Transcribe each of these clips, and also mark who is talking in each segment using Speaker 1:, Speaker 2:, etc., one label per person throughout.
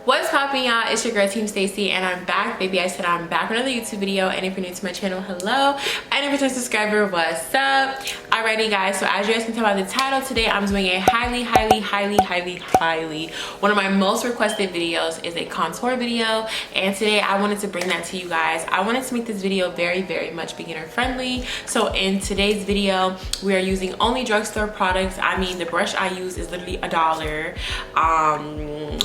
Speaker 1: What's poppin', y'all? It's your girl Team Stacy, and I'm back, baby. I said I'm back with another YouTube video, and if you're new to my channel, hello, and if you're a subscriber, what's up? Alrighty, guys, so as you guys can tell by the title, today I'm doing a highly one of my most requested videos is a contour video, and today I wanted to bring that to you guys. I wanted to make this video very much beginner friendly. So in today's video, we are using only drugstore products. I mean, the brush I use is literally $1.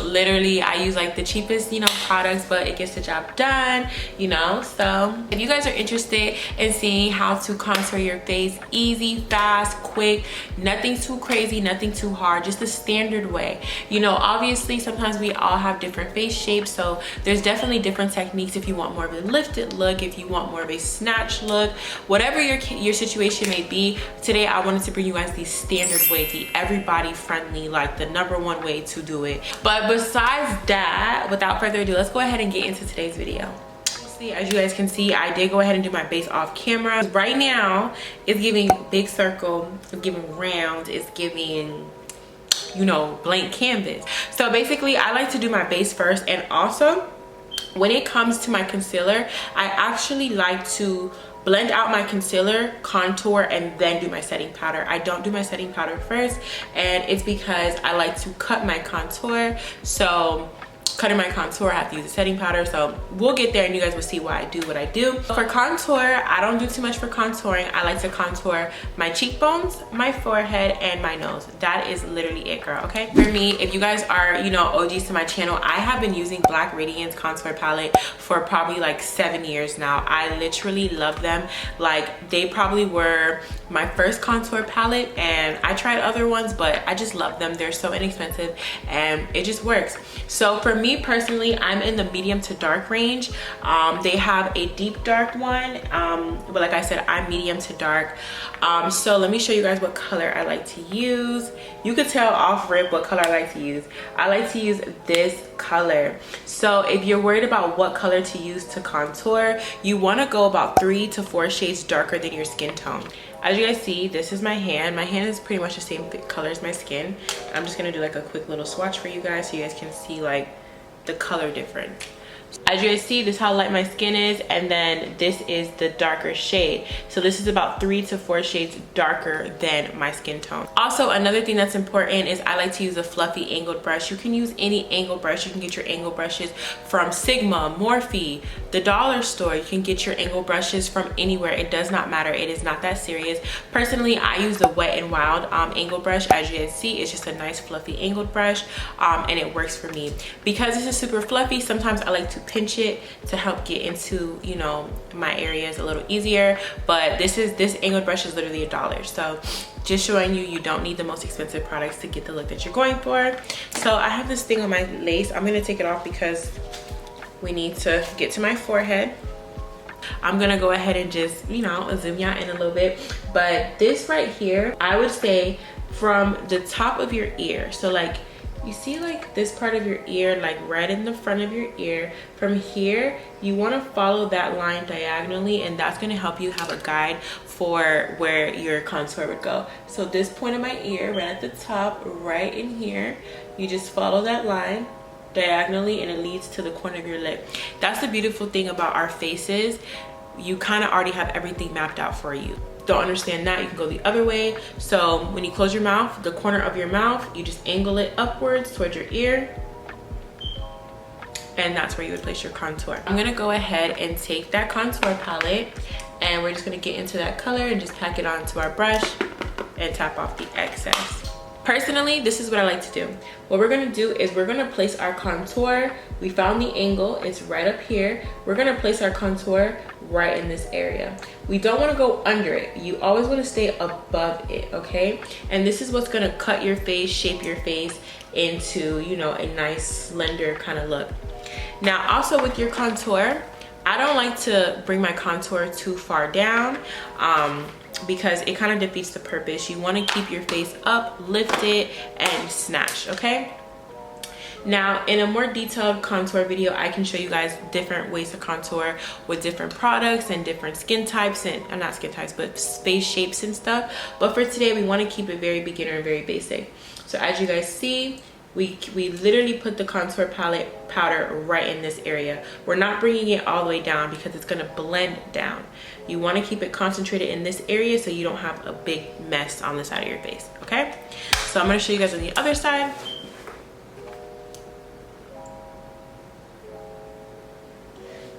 Speaker 1: Literally I use like the cheapest, products, but it gets the job done, so if you guys are interested in seeing how to contour your face easy, fast, quick, nothing too crazy, nothing too hard, just the standard way. Obviously sometimes we all have different face shapes, so there's definitely different techniques. If you want more of a lifted look, if you want more of a snatch look, whatever your situation may be, today I wanted to bring you guys the standard way, the everybody friendly, like the #1 way to do it. But besides that, without further ado, let's go ahead and get into today's video. As you guys can see, I did go ahead and do my base off camera. Right now it's giving big circle, it's giving round, it's giving blank canvas. So basically I like to do my base first, and also when it comes to my concealer, I actually like to blend out my concealer, contour, and then do my setting powder. I don't do my setting powder first, and it's because I like to cut my contour. So cutting my contour, I have to use a setting powder. So we'll get there and you guys will see why I do what I do. For contour, I don't do too much for contouring. I like to contour my cheekbones, my forehead, and my nose. That is literally it, girl, okay? For me, if you guys are, OGs to my channel, I have been using Black Radiance contour palette for probably like 7 years now. I literally love them. Like, they probably were my first contour palette, and I tried other ones, but I just love them. They're so inexpensive and it just works. So for me personally, I'm in the medium to dark range. They have a deep dark one, but like I said, I'm medium to dark. So let me show you guys what color I like to use. You could tell off rip what color I like to use. I like to use this color. So if you're worried about what color to use to contour, you want to go about 3 to 4 shades darker than your skin tone. As you guys see, this is my hand. My hand is pretty much the same color as my skin. I'm just gonna do like a quick little swatch for you guys so you guys can see like the color difference. As you guys see, this is how light my skin is, and then this is the darker shade. So this is about 3 to 4 shades darker than my skin tone. Also, another thing that's important is I like to use a fluffy angled brush. You can use any angled brush. You can get your angled brushes from Sigma, Morphe, the dollar store. You can get your angled brushes from anywhere. It does not matter. It is not that serious. Personally, I use the Wet n Wild angled brush. As you guys see, it's just a nice fluffy angled brush, and it works for me. Because this is super fluffy, sometimes I like to pinch it to help get into my areas a little easier, but this angled brush is literally $1. So just showing you don't need the most expensive products to get the look that you're going for. So I have this thing on my lace. I'm gonna take it off because we need to get to my forehead. I'm gonna go ahead and just zoom y'all in a little bit, but this right here, I would say from the top of your ear, so like you see like this part of your ear, like right in the front of your ear, from here you want to follow that line diagonally, and that's going to help you have a guide for where your contour would go. So this point of my ear, right at the top, right in here, you just follow that line diagonally and it leads to the corner of your lip. That's the beautiful thing about our faces. You kind of already have everything mapped out for you. Don't understand that, you can go the other way. So when you close your mouth, the corner of your mouth, you just angle it upwards towards your ear, and that's where you would place your contour. I'm gonna go ahead and take that contour palette, and we're just gonna get into that color and just pack it onto our brush and tap off the excess. Personally, this is what I like to do. What we're gonna do is we're gonna place our contour. We found the angle, it's right up here. We're gonna place our contour right in this area. We don't wanna go under it. You always wanna stay above it, okay? And this is what's gonna cut your face, shape your face into, a nice slender kind of look. Now, also with your contour, I don't like to bring my contour too far down, because it kind of defeats the purpose. You want to keep your face up, lifted, and snatched, okay? Now, in a more detailed contour video, I can show you guys different ways to contour with different products and different skin types, and not skin types, but face shapes and stuff. But for today, we want to keep it very beginner and very basic. So as you guys see, we literally put the contour palette powder right in this area. We're not bringing it all the way down because it's going to blend down. You want to keep it concentrated in this area so you don't have a big mess on the side of your face. Okay, so I'm going to show you guys on the other side.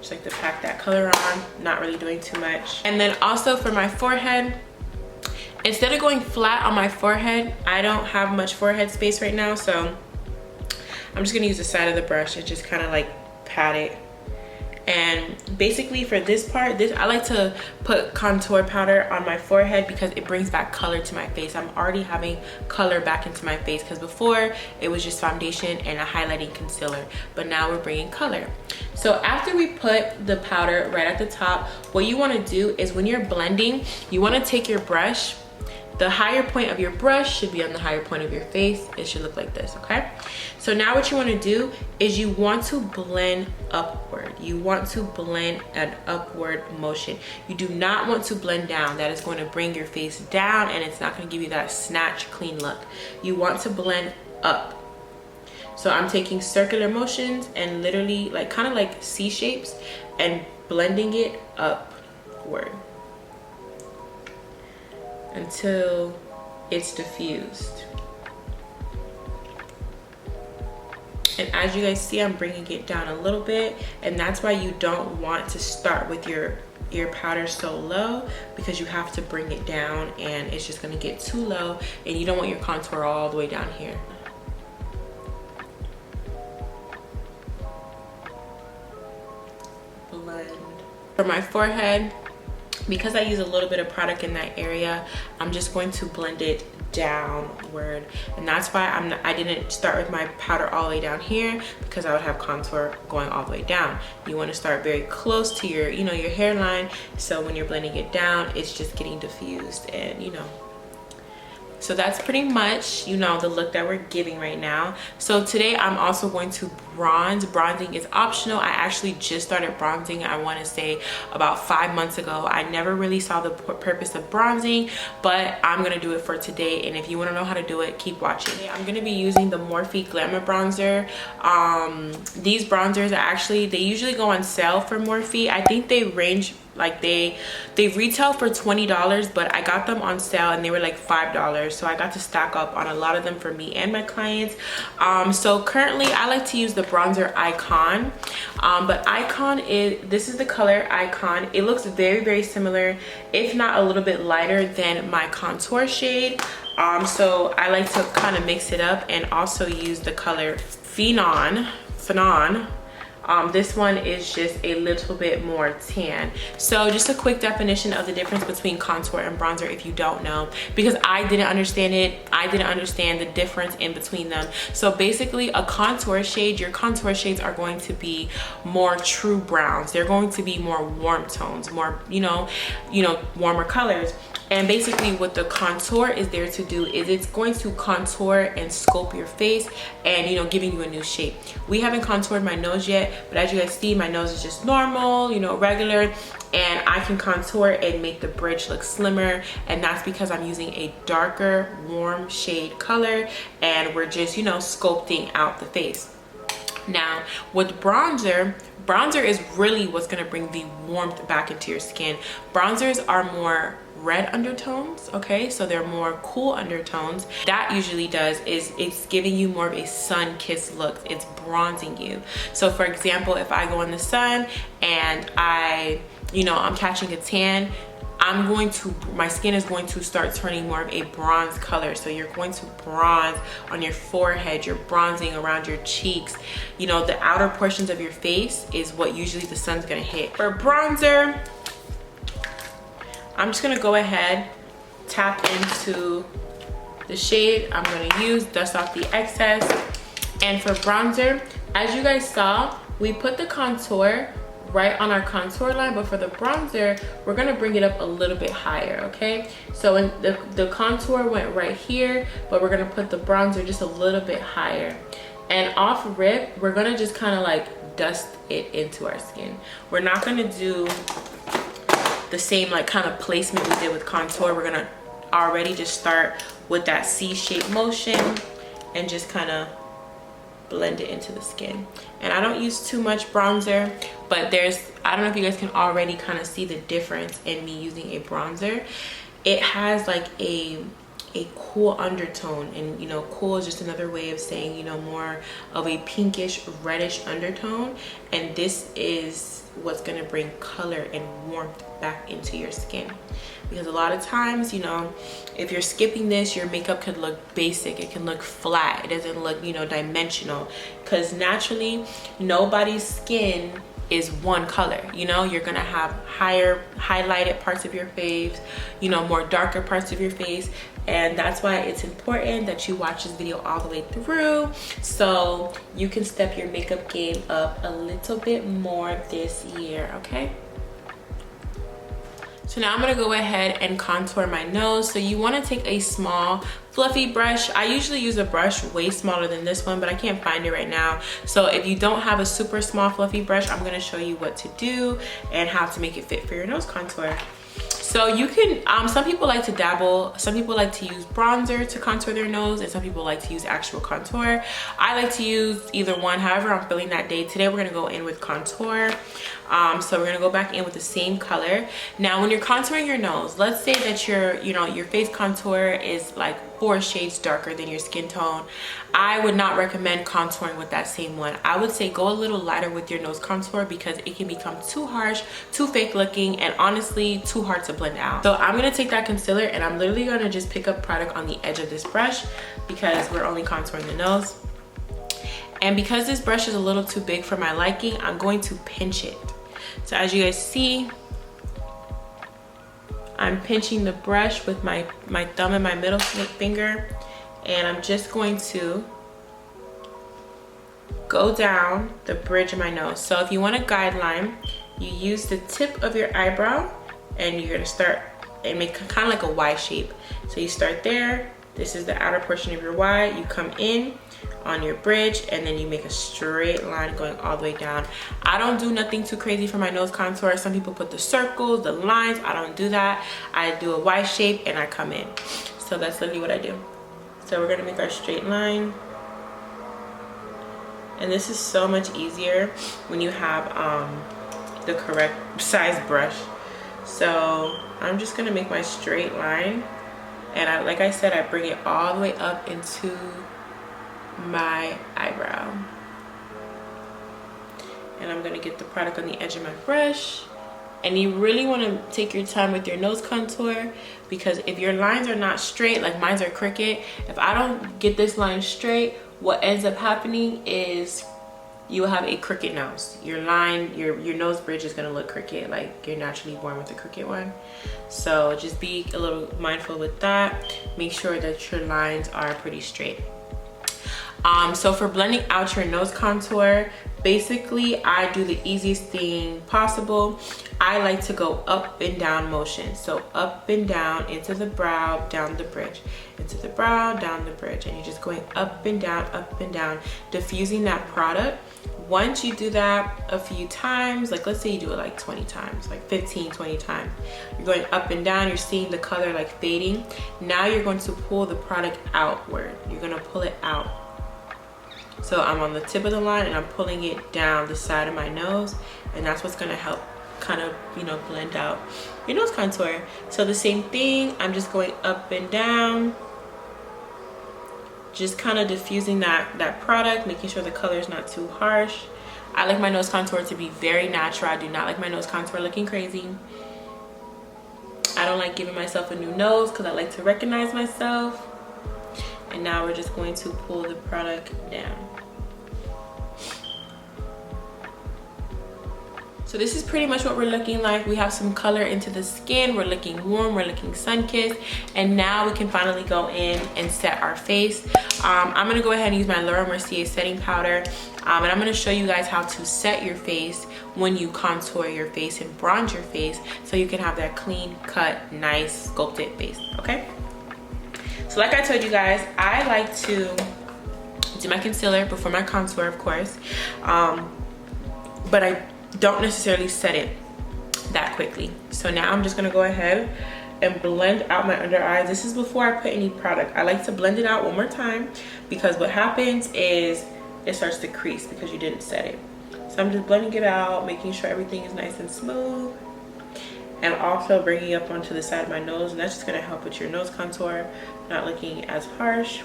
Speaker 1: Just like to pack that color on, not really doing too much. And then also for my forehead, instead of going flat on my forehead, I don't have much forehead space right now, so I'm just gonna use the side of the brush and just kind of like pat it. And basically for this part, I like to put contour powder on my forehead because it brings back color to my face. I'm already having color back into my face because before it was just foundation and a highlighting concealer, but now we're bringing color. So after we put the powder right at the top, what you want to do is when you're blending, you want to take your brush. The higher point of your brush should be on the higher point of your face. It should look like this, okay? So now what you want to do is you want to blend upward. You want to blend an upward motion. You do not want to blend down. That is going to bring your face down and it's not going to give you that snatch clean look. You want to blend up. So I'm taking circular motions and literally like kind of like C shapes and blending it upward until it's diffused. And as you guys see, I'm bringing it down a little bit, and that's why you don't want to start with your powder so low, because you have to bring it down and it's just going to get too low and you don't want your contour all the way down here. Blend. For my forehead, because I use a little bit of product in that area, I'm just going to blend it downward, and that's why I didn't start with my powder all the way down here, because I would have contour going all the way down. You want to start very close to your, you know, your hairline, so when you're blending it down, it's just getting diffused, and you know. So that's pretty much, you know, the look that we're giving right now. So today I'm also going to bronze. Bronzing is optional. I actually just started bronzing, I want to say about 5 months ago. I never really saw the purpose of bronzing, but I'm going to do it for today. And if you want to know how to do it, keep watching. I'm going to be using the Morphe Glamabronze. These bronzers are actually, they usually go on sale for Morphe. I think they range, like they retail for $20, but I got them on sale and they were like $5, so I got to stack up on a lot of them for me and my clients. So currently I like to use the bronzer Icon, but Icon this is the color Icon. It looks very, very similar, if not a little bit lighter than my contour shade. So I like to kind of mix it up and also use the color PHENON. This one is just a little bit more tan. So just a quick definition of the difference between contour and bronzer if you don't know, because I didn't understand it. I didn't understand the difference in between them. So basically a contour shade, your contour shades are going to be more true browns. They're going to be more warm tones, more, you know, warmer colors. And basically what the contour is there to do is it's going to contour and sculpt your face and, you know, giving you a new shape. We haven't contoured my nose yet, but as you guys see, my nose is just normal, you know, regular, and I can contour and make the bridge look slimmer, and that's because I'm using a darker warm shade color and we're just, you know, sculpting out the face. Now with bronzer is really what's going to bring the warmth back into your skin. Bronzers are more red undertones, okay, so they're more cool undertones. That usually does is it's giving you more of a sun-kissed look. It's bronzing you. So for example, if I go in the sun and I'm catching a tan, my skin is going to start turning more of a bronze color. So you're going to bronze on your forehead, you're bronzing around your cheeks. You know, the outer portions of your face is what usually the sun's gonna hit. For bronzer, I'm just gonna go ahead, tap into the shade I'm gonna use, dust off the excess. And for bronzer, as you guys saw, we put the contour right on our contour line, but for the bronzer, we're gonna bring it up a little bit higher, okay? So when the contour went right here, but we're gonna put the bronzer just a little bit higher. And off rip, we're gonna just kind of like dust it into our skin. We're not gonna do the same like kind of placement we did with contour. We're gonna already just start with that C-shaped motion and just kind of blend it into the skin. And I don't use too much bronzer, but I don't know if you guys can already kind of see the difference in me using a bronzer. It has like a cool undertone, and you know, cool is just another way of saying, you know, more of a pinkish reddish undertone, and this is what's going to bring color and warmth back into your skin. Because a lot of times, you know, if you're skipping this, your makeup could look basic, it can look flat, it doesn't look, you know, dimensional, because naturally nobody's skin is one color. You know, you're gonna have higher highlighted parts of your face, you know, more darker parts of your face, and that's why it's important that you watch this video all the way through so you can step your makeup game up a little bit more this year, okay? So now I'm gonna go ahead and contour my nose. So you wanna take a small fluffy brush. I usually use a brush way smaller than this one, but I can't find it right now. So if you don't have a super small fluffy brush, I'm gonna show you what to do and how to make it fit for your nose contour. So you can, some people like to dabble, some people like to use bronzer to contour their nose, and some people like to use actual contour. I like to use either one, however I'm feeling that day. Today we're gonna go in with contour. So we're gonna go back in with the same color. Now when you're contouring your nose, let's say that your face contour is like 4 shades darker than your skin tone. I would not recommend contouring with that same one. I would say go a little lighter with your nose contour because it can become too harsh, too fake looking, and honestly too hard to blend out. So I'm gonna take that concealer and I'm literally gonna just pick up product on the edge of this brush because we're only contouring the nose. And because this brush is a little too big for my liking, I'm going to pinch it. So as you guys see, I'm pinching the brush with my thumb and my middle finger, and I'm just going to go down the bridge of my nose. So if you want a guideline, you use the tip of your eyebrow and you're gonna start and make kind of like a Y shape. So you start there, this is the outer portion of your Y, you come in on your bridge, and then you make a straight line going all the way down. I don't do nothing too crazy for my nose contour. Some people put the circles, the lines. I don't do that. I do a Y shape and I come in. So that's literally what I do. So we're gonna make our straight line. And this is so much easier when you have the correct size brush. So I'm just gonna make my straight line. And like I said, I bring it all the way up into my eyebrow, and I'm gonna get the product on the edge of my brush. And you really want to take your time with your nose contour, because if your lines are not straight, like mine are crooked, if I don't get this line straight, what ends up happening is you will have a crooked nose. Your line, your nose bridge is gonna look crooked, like you're naturally born with a crooked one. So just be a little mindful with that. Make sure that your lines are pretty straight. So for blending out your nose contour, basically I do the easiest thing possible. I like to go up and down motion. So up and down, into the brow, down the bridge, into the brow, down the bridge, and you're just going up and down, diffusing that product. Once you do that a few times, like let's say you do it like 20 times, like 15, 20 times, you're going up and down, you're seeing the color like fading. Now you're going to pull the product outward. You're gonna pull it out. So I'm on the tip of the line and I'm pulling it down the side of my nose, and that's what's gonna help kind of, you know, blend out your nose contour. So the same thing, I'm just going up and down, just kind of diffusing that product, making sure the color is not too harsh. I like my nose contour to be very natural. I do not like my nose contour looking crazy. I don't like giving myself a new nose because I like to recognize myself. And now we're just going to pull the product down. So this is pretty much what we're looking like. We have some color into the skin. We're looking warm, we're looking sun-kissed. And now we can finally go in and set our face. I'm gonna go ahead and use my Laura Mercier setting powder. And I'm gonna show you guys how to set your face when you contour your face and bronze your face, so you can have that clean cut, nice sculpted face, okay? So like I told you guys, I like to do my concealer before my contour, of course. But I don't necessarily set it that quickly. So now I'm just gonna go ahead and blend out my under eyes. This is before I put any product. I like to blend it out one more time, because what happens is it starts to crease because you didn't set it. So I'm just blending it out, making sure everything is nice and smooth, and also bringing it up onto the side of my nose, and that's just going to help with your nose contour not looking as harsh.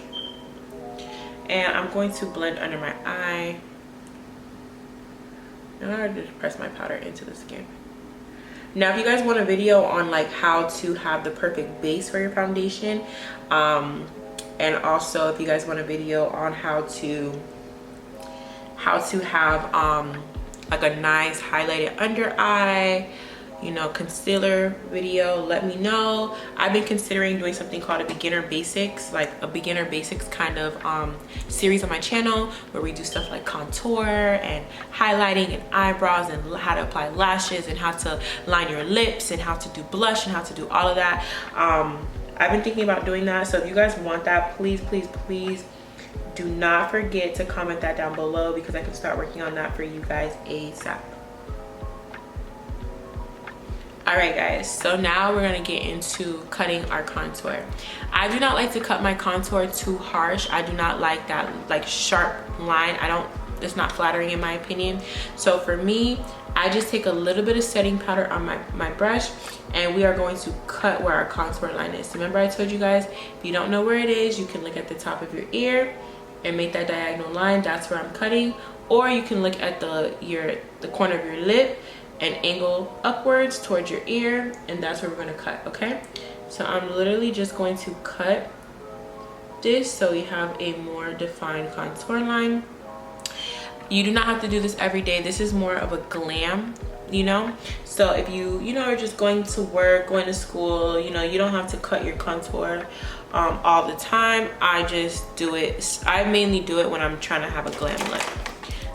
Speaker 1: And I'm going to blend under my eye, and I just press my powder into the skin. Now if you guys want a video on like how to have the perfect base for your foundation, and also if you guys want a video on how to have like a nice highlighted under eye, you know, concealer video, let me know. I've been considering doing something called a beginner basics, like a beginner basics kind of series on my channel, where we do stuff like contour and highlighting and eyebrows and how to apply lashes and how to line your lips and how to do blush and how to do all of that. I've been thinking about doing that, so if you guys want that, please do not forget to comment that down below, because I can start working on that for you guys ASAP. Alright guys, so now we're gonna get into cutting our contour. I do not like to cut my contour too harsh. I do not like that like sharp line. It's not flattering in my opinion. So for me, I just take a little bit of setting powder on my brush, and we are going to cut where our contour line is. So remember I told you guys, if you don't know where it is, you can look at the top of your ear and make that diagonal line. That's where I'm cutting. Or you can look at the corner of your lip and angle upwards towards your ear, and that's where we're going to cut. Okay, so I'm literally just going to cut this so we have a more defined contour line. You do not have to do this every day. This is more of a glam, you know. So if you know, are just going to work, going to school, you know, you don't have to cut your contour all the time. I just do it, I mainly do it when I'm trying to have a glam look.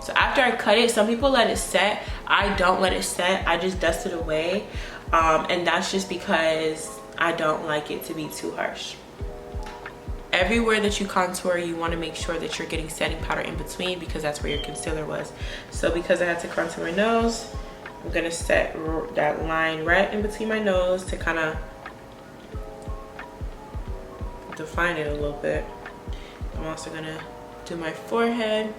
Speaker 1: So after I cut it, some people let it set. I don't let it set. I just dust it away, and that's just because I don't like it to be too harsh. Everywhere that you contour, you want to make sure that you're getting setting powder in between, because that's where your concealer was. So because I had to contour my nose, I'm going to set that line right in between my nose to kind of define it a little bit. I'm also going to do my forehead.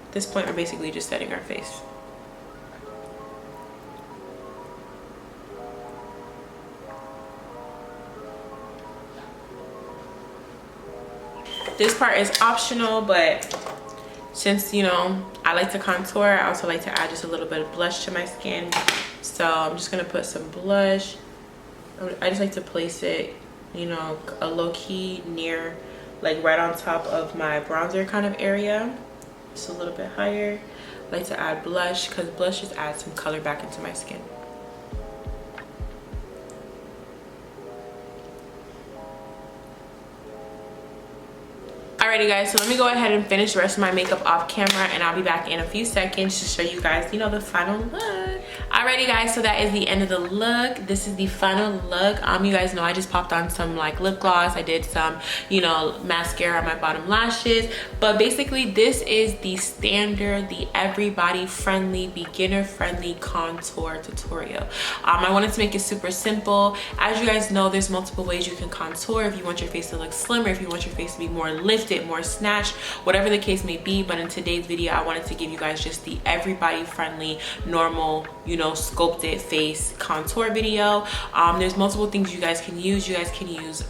Speaker 1: At this point, we're basically just setting our face. This part is optional, but since, you know, I like to contour, I also like to add just a little bit of blush to my skin. So I'm just gonna put some blush. I just like to place it, you know, a low-key near, like right on top of my bronzer kind of area. Just a little bit higher. I like to add blush because blush just adds some color back into my skin. Alrighty guys, so let me go ahead and finish the rest of my makeup off camera, and I'll be back in a few seconds to show you guys, you know, the final look. Alrighty guys, so that is the end of the look. This is the final look. You guys know I just popped on some like lip gloss. I did some, you know, mascara on my bottom lashes, but basically this is the standard, the everybody friendly, beginner friendly contour tutorial. I wanted to make it super simple. As you guys know, there's multiple ways you can contour. If you want your face to look slimmer, if you want your face to be more lifted, more snatched, whatever the case may be. But in today's video, I wanted to give you guys just the everybody friendly, normal, you know, sculpted face contour video. There's multiple things you guys can use. You guys can use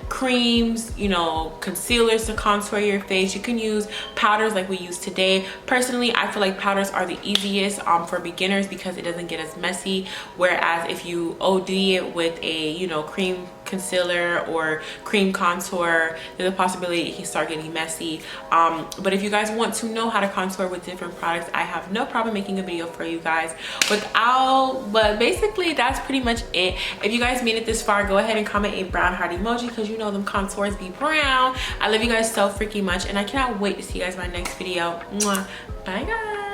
Speaker 1: creams, you know, concealers to contour your face. You can use powders like we use today. Personally, I feel like powders are the easiest for beginners because it doesn't get as messy, whereas if you OD it with a, you know, cream concealer or cream contour, there's a possibility it can start getting messy. But if you guys want to know how to contour with different products, I have no problem making a video for you guys but basically that's pretty much it. If you guys made it this far, go ahead and comment a brown heart emoji, because you know them contours be brown. I love you guys so freaking much, and I cannot wait to see you guys in my next video. Mwah. Bye guys.